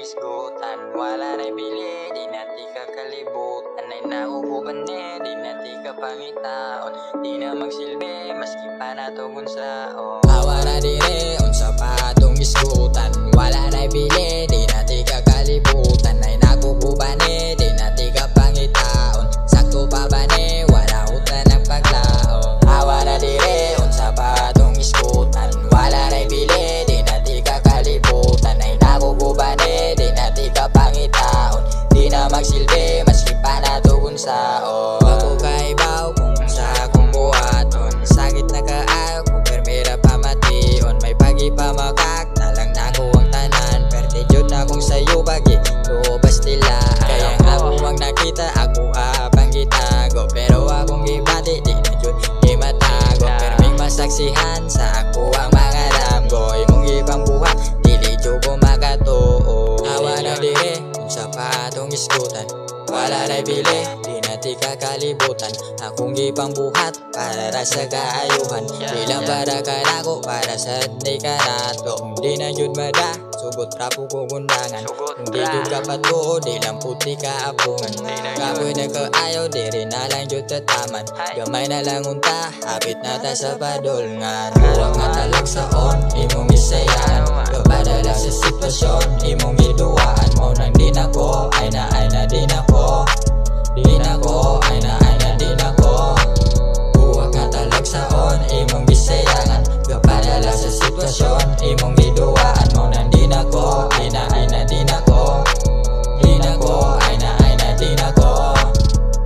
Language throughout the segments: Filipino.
isgutan. Wala na'y bili, di nati kakalibutan. Ay nauuban di nati kapangitaon. Di na magsilbi, maski pa natugon sa o. Awa na dire, unsa pa atong isgutan. Wala na'y bili, di nati kakalibutan. Ay nakukuban di nati kapangitaon. Sakto pa ba wala utan ang paglaon. Awa na dire, unsa pa atong isgutan. Wala na'y bili, di nati kakalibutan. Ay nakukuban di nati kapangitaon. Di na magsilbi, maski pa natugon sa o. Ako kaibaw kung sa akong buhaton. Sakit na kaayo kung permira pa mation. May pagi pa makak, nalang nako ang tanan. Perte jud na kung sayo bagi, lubas nila. Kaya nga kung wag nakita, ako abang gitago. Pero akong gibati, di na jud di matago. Perming masaksihan sa ako ang mga damgo. Imong ibang buhat, dili jud ko makatuo. Awa na dire, unsa pa atong isgutan. Wala na'y bili, di nati kakalibutan. Akong gipang buhat para sa kaayuhan. Di lang para kanako, para sa di kanato. Kung di na jud mada, sugot rapo ko gundangan. Kung di jud ka patuo, di lang puti ka apungan. Kapoy na kaayo, di rin na lang jud tataman. Gamay na lang unta, hapit na ta sa padulngan. Huwag nga talag sa on, imong isayan. Kapadala sa sitwasyon, imong iduwaan. Mo nang di na ko, ay na di na ko. Di na ko, ay na di na ko. Huwag nga talag sa on, imong bisayangan. Kapadala sa sitwasyon, imong iduwaan. Mo nang di na ko, ay na di na ko. Di na ko, ay na di na ko.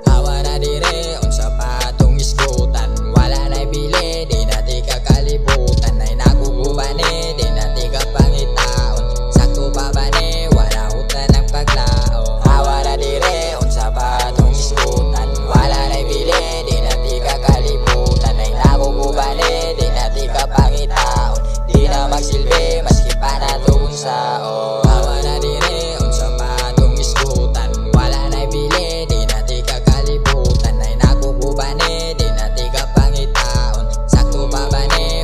Awa na dire, unsa pa atong isgutan. Wala na'y bili, di nati kakalibutan. Ay nakukuban di nati kapangitaon. Sakto pa ba wala utan ang paglaon. Awa na dire, unsa pa atong isgutan. Wala na'y bili, di nati kakalibutan. Ay nakukuban di nati kapangitaon. Di na magsilbi, maski pa natugon sa o. Awa na dire, unsa pa atong isgutan. Wala na'y bili, di nati kakalibutan. Ay nakukuban di nati kapangitaon. Sakto pa ba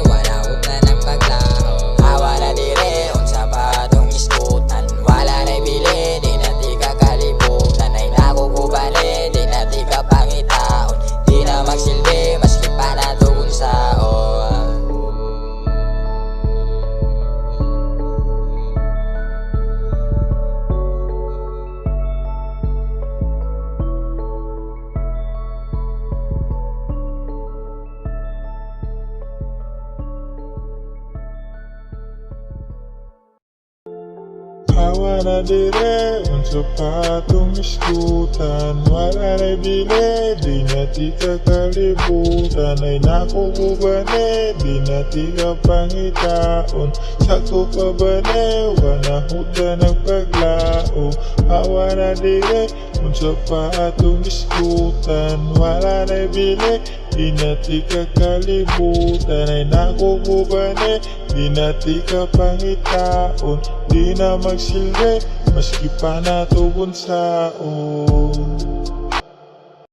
wala utan ang paglaon. Awa na dire, unsa pa atong isgutan. Wala na'y bili, di nati kakalibutan. Ay nakukuban di nati kapangitaon. Di na magsilbi, maski pa natugon sa o. Awa na dire, unsa pa atong isgutan. Wala na'y bili, di nati kakalibutan. Ay nakukuban di nati kapangitaon. Sakto pa ba wala hutan ang paglao. Awa na dire, unsa pa atong isgutan. Wala na'y bili, di nati kakalibutan. Ay nakukuban di nati kapangitaon. Di na magsilbi, maski pa natugon sa o.